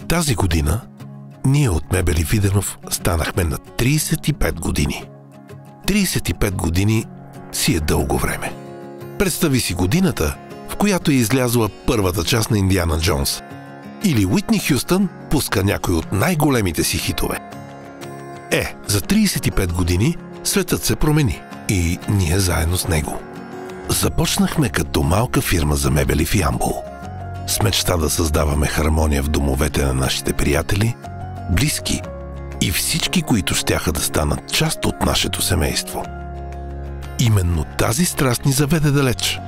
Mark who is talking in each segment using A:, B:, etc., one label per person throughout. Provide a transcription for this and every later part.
A: Тази година ние от Мебели Виденов станахме на 35 години. 35 години си е дълго време. Представи си годината, в която е излязла първата част на Индиана Джонс. Или Уитни Хюстън пуска някой от най-големите си хитове. За 35 години светът се промени и ние заедно с него. Започнахме като малка фирма за мебели в Ямбол. С мечта да създаваме хармония в домовете на нашите приятели, близки и всички, които щяха да станат част от нашето семейство. Именно тази страст ни заведе далеч.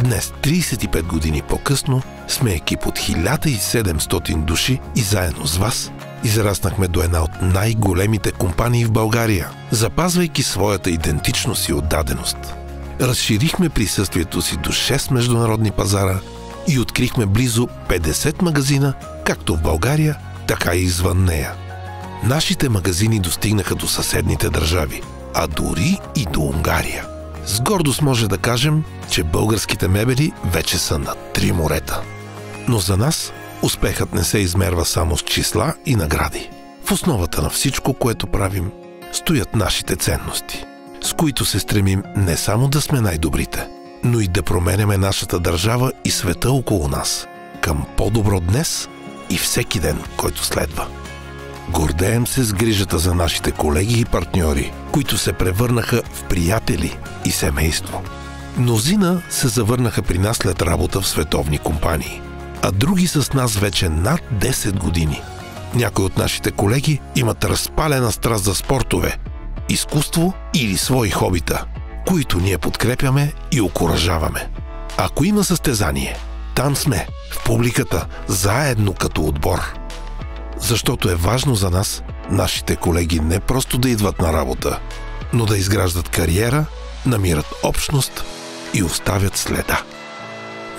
A: Днес, 35 години по-късно, сме екип от 1700 души и заедно с вас израснахме до една от най-големите компании в България, запазвайки своята идентичност и отдаденост. Разширихме присъствието си до 6 международни пазара и открихме близо 50 магазина, както в България, така и извън нея. Нашите магазини достигнаха до съседните държави, а дори и до Унгария. С гордост може да кажем, че българските мебели вече са на 3 морета. Но за нас успехът не се измерва само с числа и награди. В основата на всичко, което правим, стоят нашите ценности, с които се стремим не само да сме най-добрите, но и да променяме нашата държава и света около нас към по-добро днес и всеки ден, който следва. Гордеем се с грижата за нашите колеги и партньори, които се превърнаха в приятели и семейство. Мнозина се завърнаха при нас след работа в световни компании, а други с нас вече над 10 години. Някои от нашите колеги имат разпалена страст за спортове, изкуство или свои хобита, които ние подкрепяме и окуражаваме. Ако има състезание, там сме, в публиката, заедно като отбор. Защото е важно за нас, нашите колеги не просто да идват на работа, но да изграждат кариера, намират общност и оставят следа.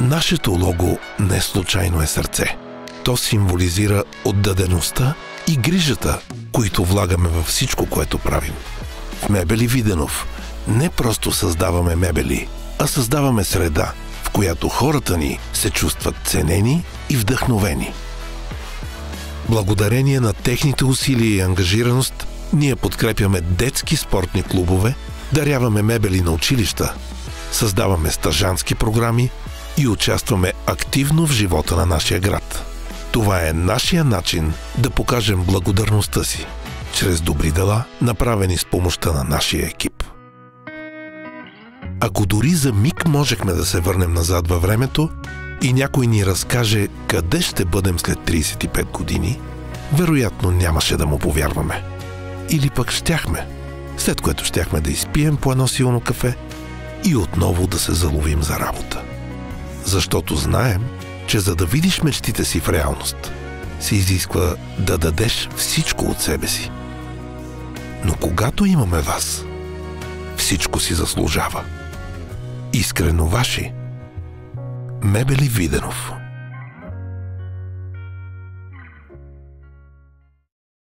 A: Нашето лого не случайно е сърце. То символизира отдадеността и грижата, които влагаме във всичко, което правим. В Мебели Виденов не просто създаваме мебели, а създаваме среда, в която хората ни се чувстват ценени и вдъхновени. Благодарение на техните усилия и ангажираност, ние подкрепяме детски спортни клубове, даряваме мебели на училища, създаваме стажантски програми и участваме активно в живота на нашия град. Това е нашия начин да покажем благодарността си, чрез добри дела, направени с помощта на нашия екип. Ако дори за миг можехме да се върнем назад във времето и някой ни разкаже къде ще бъдем след 35 години, вероятно нямаше да му повярваме. Или пък щяхме, след което щяхме да изпием по едно силно кафе и отново да се заловим за работа. Защото знаем, че за да видиш мечтите си в реалност, се изисква да дадеш всичко от себе си. Но когато имаме вас, всичко си заслужава. Искрено ваши, Мебели Виденов.